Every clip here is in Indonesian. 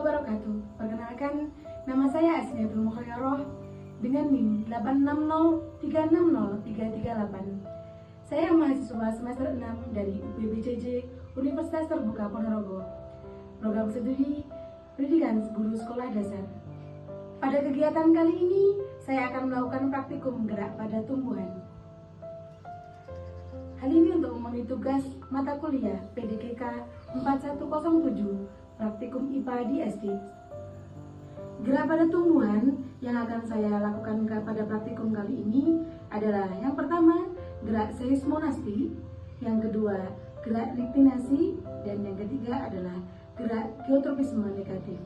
wabarakatuh. Perkenalkan, nama saya Asniatul Mukhayyarah dengan NIM 860360338. Saya mahasiswa semester 6 dari UPBCJ Universitas Terbuka Ponorogo. Program studi Pendidikan Guru Sekolah Dasar. Pada kegiatan kali ini, saya akan melakukan praktikum gerak pada tumbuhan. Hal ini untuk memenuhi tugas mata kuliah PDKK 4107 Praktikum IPA di SD. Gerak pada tumbuhan yang akan saya lakukan pada praktikum kali ini adalah yang pertama, gerak seismonasti, yang kedua, gerak liktinasi, dan yang ketiga adalah gerak geotropisme negatif.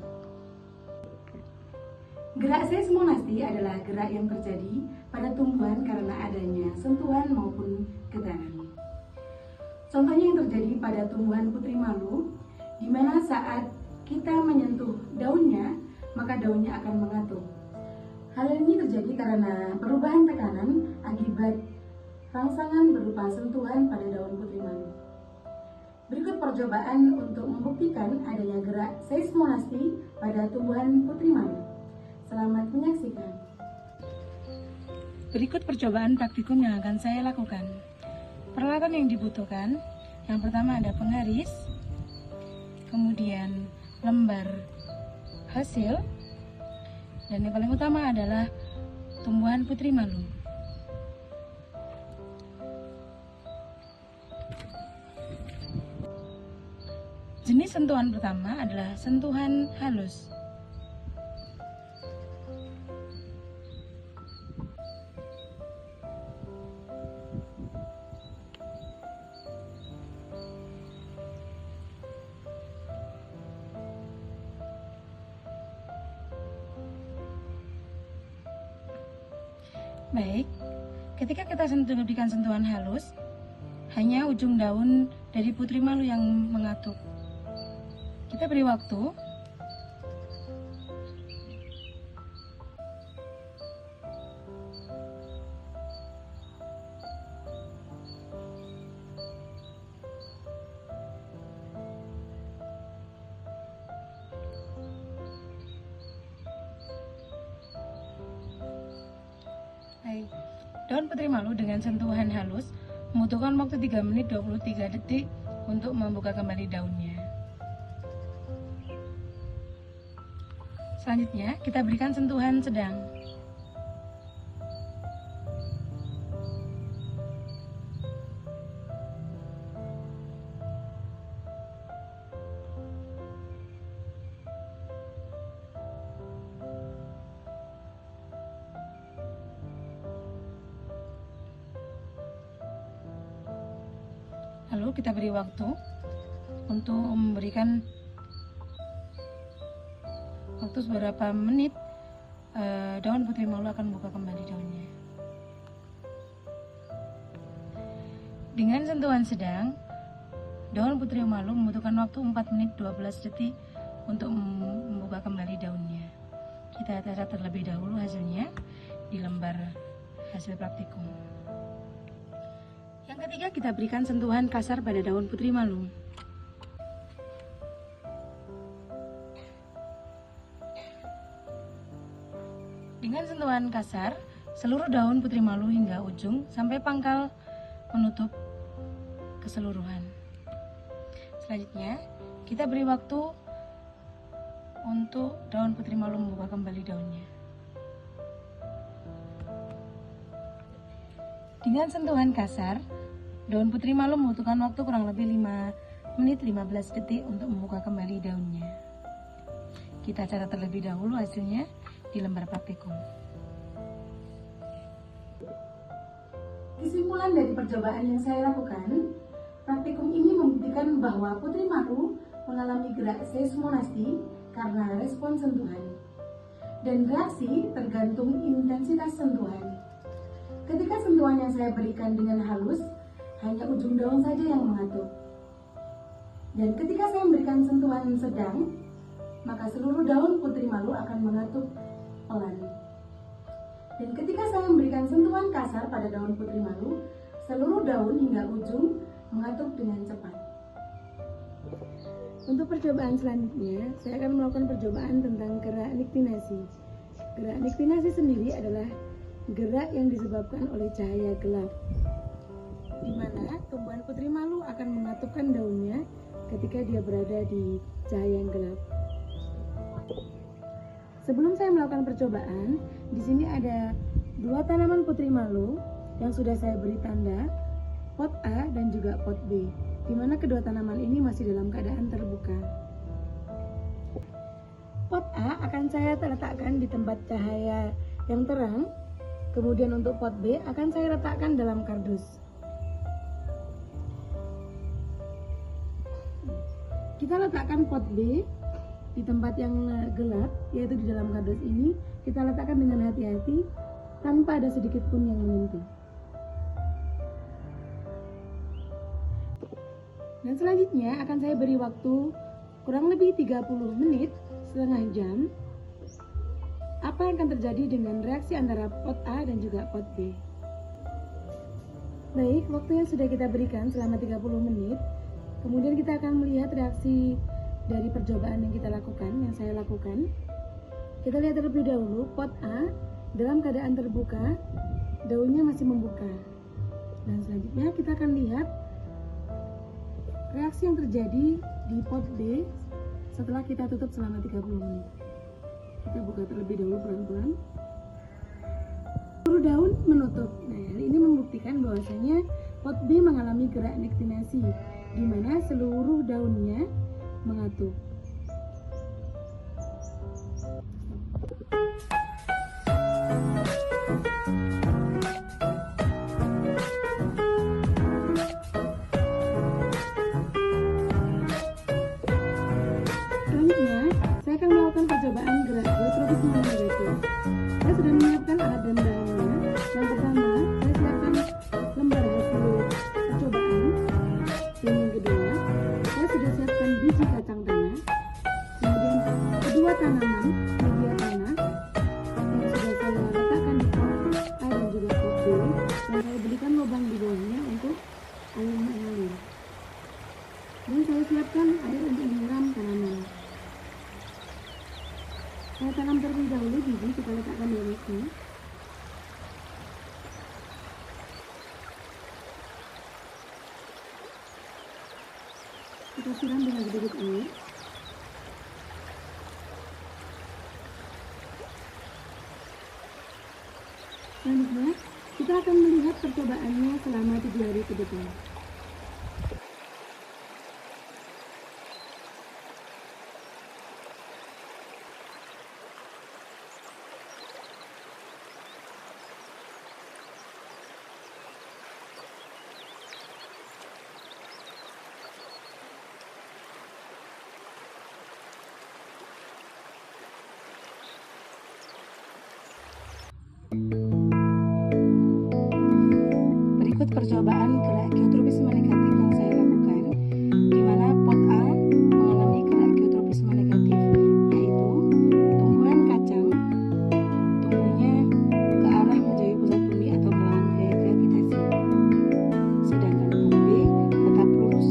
Gerak seismonasti adalah gerak yang terjadi pada tumbuhan karena adanya sentuhan maupun getaran. Contohnya yang terjadi pada tumbuhan putri malu, di mana saat kita menyentuh daunnya, maka daunnya akan mengatup. Hal ini terjadi karena perubahan tekanan akibat rangsangan berupa sentuhan pada daun putri malu. Berikut percobaan untuk membuktikan adanya gerak seismonasti pada tumbuhan putri malu. Selamat menyaksikan. Berikut percobaan praktikum yang akan saya lakukan. Peralatan yang dibutuhkan, yang pertama ada penggaris, kemudian lembar hasil, dan yang paling utama adalah tumbuhan putri malu. Jenis sentuhan pertama adalah sentuhan halus. Baik, ketika kita berikan sentuhan halus, hanya ujung daun dari putri malu yang mengatup. Kita beri waktu. Baik, daun putri malu dengan sentuhan halus membutuhkan waktu 3 menit 23 detik untuk membuka kembali daunnya. Selanjutnya, kita berikan sentuhan sedang. Lalu kita beri waktu untuk memberikan waktu beberapa menit, daun putri malu akan buka kembali daunnya. Dengan sentuhan sedang, daun putri malu membutuhkan waktu 4 menit 12 detik untuk membuka kembali daunnya. Kita catat terlebih dahulu hasilnya di lembar hasil praktikum. Yang ketiga, kita berikan sentuhan kasar pada daun putri malu. Dengan sentuhan kasar, seluruh daun putri malu hingga ujung sampai pangkal menutup keseluruhan. Selanjutnya, kita beri waktu untuk daun putri malu membuka kembali daunnya. Dengan sentuhan kasar, daun putri malu membutuhkan waktu kurang lebih 5 menit 15 detik untuk membuka kembali daunnya. Kita catat terlebih dahulu hasilnya di lembar praktikum. Kesimpulan dari percobaan yang saya lakukan, praktikum ini membuktikan bahwa putri malu mengalami gerak seismonasti karena respon sentuhan. Dan reaksi tergantung intensitas sentuhan. Ketika sentuhan yang saya berikan dengan halus, hanya ujung daun saja yang mengatup. Dan ketika saya memberikan sentuhan sedang, maka seluruh daun putri malu akan mengatup pelan. Dan ketika saya memberikan sentuhan kasar pada daun putri malu, seluruh daun hingga ujung mengatup dengan cepat. Untuk percobaan selanjutnya, saya akan melakukan percobaan tentang gerak niktinasi. Gerak niktinasi sendiri adalah gerak yang disebabkan oleh cahaya gelap, di mana tumbuhan putri malu akan mengatupkan daunnya ketika dia berada di cahaya yang gelap. Sebelum saya melakukan percobaan, di sini ada 2 tanaman putri malu yang sudah saya beri tanda, pot A dan juga pot B, di mana kedua tanaman ini masih dalam keadaan terbuka. Pot A akan saya letakkan di tempat cahaya yang terang, kemudian untuk pot B akan saya letakkan dalam kardus. Kita letakkan pot B di tempat yang gelap, yaitu di dalam kardus ini. Kita letakkan dengan hati-hati tanpa ada sedikit pun yang menyentuh. Dan selanjutnya akan saya beri waktu kurang lebih 30 menit, setengah jam. Apa yang akan terjadi dengan reaksi antara pot A dan juga pot B? Baik, waktu yang sudah kita berikan selama 30 menit. Kemudian kita akan melihat reaksi dari percobaan yang kita lakukan, yang saya lakukan. Kita lihat terlebih dahulu, pot A dalam keadaan terbuka, daunnya masih membuka. Dan selanjutnya kita akan lihat reaksi yang terjadi di pot B setelah kita tutup selama 30 menit. Kita buka terlebih dahulu pelan-pelan. Seluruh daun menutup. Nah, hal ini membuktikan bahwasanya pot B mengalami gerak niktinasi, di mana seluruh daunnya mengatup. Selanjutnya, saya akan melakukan percobaan gerak geotropis negatif. Saya sudah menyiapkan alat dan bahannya. Yang pertama, saya siapkan lembar hasil percobaan. Dan yang kedua, saya sudah siapkan biji kacang tanah. Kemudian kedua tanaman media tanah yang sudah saya letakkan di pot A dan juga pot B, dan saya berikan lubang di bawahnya untuk air mengalir. Dan saya siapkan air untuk menyiram tanaman. Saya tanam terlebih dahulu biji, kita letakkan di atasnya. Kita siram dengan sedikit air. Selanjutnya, kita akan melihat percobaannya selama 7 hari ke depan. Berikut percobaan gerak geotropisme negatif yang saya lakukan, di mana pot A mengalami gerak geotropisme negatif, yaitu tumbuhan kacang tumbuhnya ke arah menjauhi pusat bumi atau melawan gaya gravitasi, sedangkan pot B tetap lurus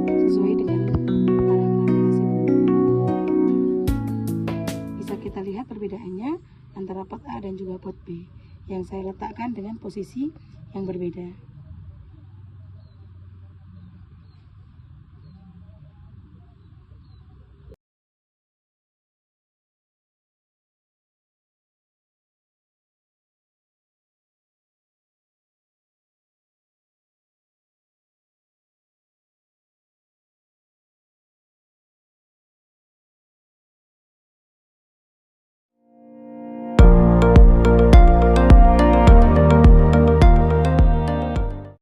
sesuai dengan arah gravitasi bumi. Bisa kita lihat perbedaannya antara pot A dan juga pot B yang saya letakkan dengan posisi yang berbeda.